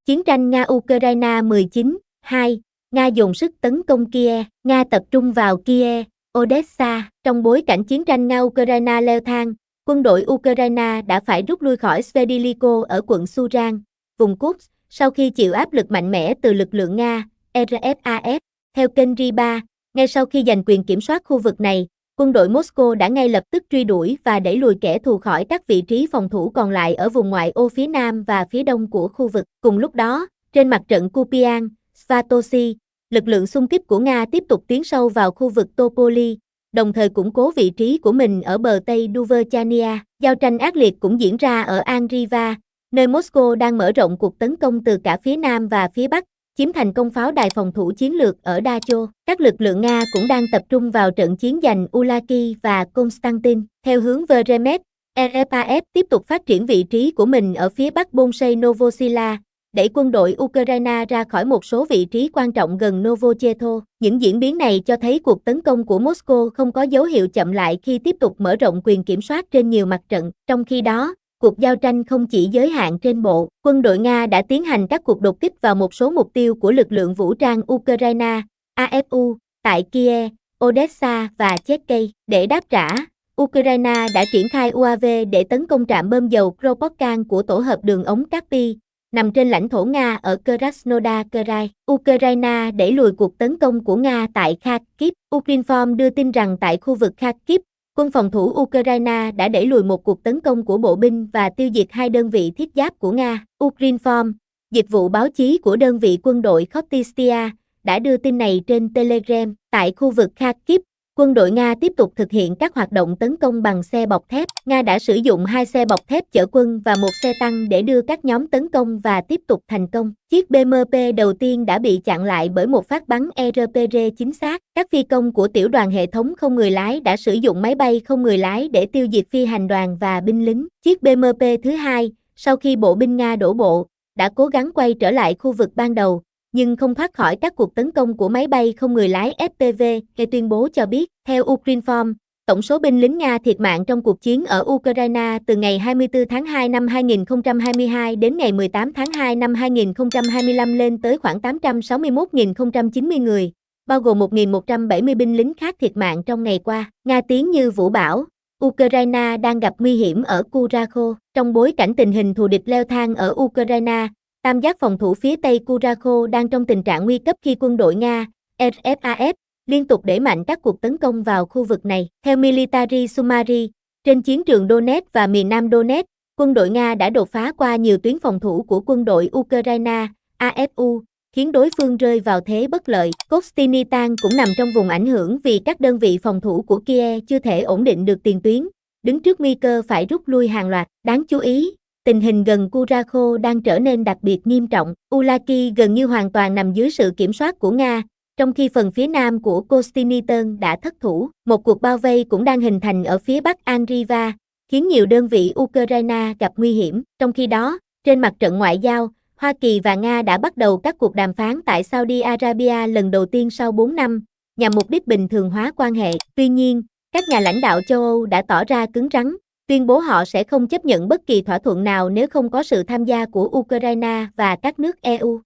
Chiến tranh Nga-Ukraine 19-2, Nga dồn sức tấn công Kiev. Nga tập trung vào Kiev, Odessa. Trong bối cảnh chiến tranh Nga-Ukraine leo thang, quân đội Ukraine đã phải rút lui khỏi Sverdlyko ở quận Suran, vùng Kursk, sau khi chịu áp lực mạnh mẽ từ lực lượng Nga, RSAF. Theo kênh RIA, ngay sau khi giành quyền kiểm soát khu vực này, quân đội Moscow đã ngay lập tức truy đuổi và đẩy lùi kẻ thù khỏi các vị trí phòng thủ còn lại ở vùng ngoại ô phía nam và phía đông của khu vực. Cùng lúc đó, trên mặt trận Kupian, Svatoshi, lực lượng xung kích của Nga tiếp tục tiến sâu vào khu vực Topoli, đồng thời củng cố vị trí của mình ở bờ Tây Duverchania. Giao tranh ác liệt cũng diễn ra ở Angriva, nơi Moscow đang mở rộng cuộc tấn công từ cả phía nam và phía bắc, chiếm thành công pháo đài phòng thủ chiến lược ở Dacho. Các lực lượng Nga cũng đang tập trung vào trận chiến giành Ulaki và Konstantin. Theo hướng Vremet, RFAF tiếp tục phát triển vị trí của mình ở phía bắc Bolshoi Novosila, đẩy quân đội Ukraine ra khỏi một số vị trí quan trọng gần Novochetho. Những diễn biến này cho thấy cuộc tấn công của Moscow không có dấu hiệu chậm lại khi tiếp tục mở rộng quyền kiểm soát trên nhiều mặt trận. Trong khi đó, cuộc giao tranh không chỉ giới hạn trên bộ, quân đội Nga đã tiến hành các cuộc đột kích vào một số mục tiêu của lực lượng vũ trang Ukraine, AFU, tại Kiev, Odessa và Cherkasy. Để đáp trả, Ukraine đã triển khai UAV để tấn công trạm bơm dầu Kropotkan của tổ hợp đường ống Kaspi, nằm trên lãnh thổ Nga ở Krasnodar Krai. Ukraine đẩy lùi cuộc tấn công của Nga tại Kharkiv. Ukrinform đưa tin rằng tại khu vực Kharkiv, quân phòng thủ Ukraine đã đẩy lùi một cuộc tấn công của bộ binh và tiêu diệt 2 đơn vị thiết giáp của Nga. Ukrinform, dịch vụ báo chí của đơn vị quân đội Khotystia, đã đưa tin này trên Telegram. Tại khu vực Kharkiv, quân đội Nga tiếp tục thực hiện các hoạt động tấn công bằng xe bọc thép. Nga đã sử dụng 2 xe bọc thép chở quân và 1 xe tăng để đưa các nhóm tấn công và tiếp tục thành công. Chiếc BMP đầu tiên đã bị chặn lại bởi một phát bắn RPG chính xác. Các phi công của tiểu đoàn hệ thống không người lái đã sử dụng máy bay không người lái để tiêu diệt phi hành đoàn và binh lính. Chiếc BMP thứ hai, sau khi bộ binh Nga đổ bộ, đã cố gắng quay trở lại khu vực ban đầu, nhưng không thoát khỏi các cuộc tấn công của máy bay không người lái FPV, hay tuyên bố cho biết. Theo Ukrinform, tổng số binh lính Nga thiệt mạng trong cuộc chiến ở Ukraine từ ngày 24 tháng 2 năm 2022 đến ngày 18 tháng 2 năm 2025 lên tới khoảng 861.090 người, bao gồm 1.170 binh lính khác thiệt mạng trong ngày qua. Nga tiếng như vũ bão, Ukraine đang gặp nguy hiểm ở Kurakho. Trong bối cảnh tình hình thù địch leo thang ở Ukraine, tam giác phòng thủ phía Tây Kurakho đang trong tình trạng nguy cấp khi quân đội Nga, RSAF, liên tục đẩy mạnh các cuộc tấn công vào khu vực này. Theo Military Summary, trên chiến trường Donetsk và miền Nam Donetsk, quân đội Nga đã đột phá qua nhiều tuyến phòng thủ của quân đội Ukraine, AFU, khiến đối phương rơi vào thế bất lợi. Kostynitan cũng nằm trong vùng ảnh hưởng vì các đơn vị phòng thủ của Kiev chưa thể ổn định được tiền tuyến, đứng trước nguy cơ phải rút lui hàng loạt. Đáng chú ý, tình hình gần Kurakho đang trở nên đặc biệt nghiêm trọng. Ulaki gần như hoàn toàn nằm dưới sự kiểm soát của Nga, trong khi phần phía nam của Kostynitan đã thất thủ. Một cuộc bao vây cũng đang hình thành ở phía bắc Angriva, khiến nhiều đơn vị Ukraine gặp nguy hiểm. Trong khi đó, trên mặt trận ngoại giao, Hoa Kỳ và Nga đã bắt đầu các cuộc đàm phán tại Saudi Arabia lần đầu tiên sau 4 năm, nhằm mục đích bình thường hóa quan hệ. Tuy nhiên, các nhà lãnh đạo châu Âu đã tỏ ra cứng rắn, tuyên bố họ sẽ không chấp nhận bất kỳ thỏa thuận nào nếu không có sự tham gia của Ukraine và các nước EU.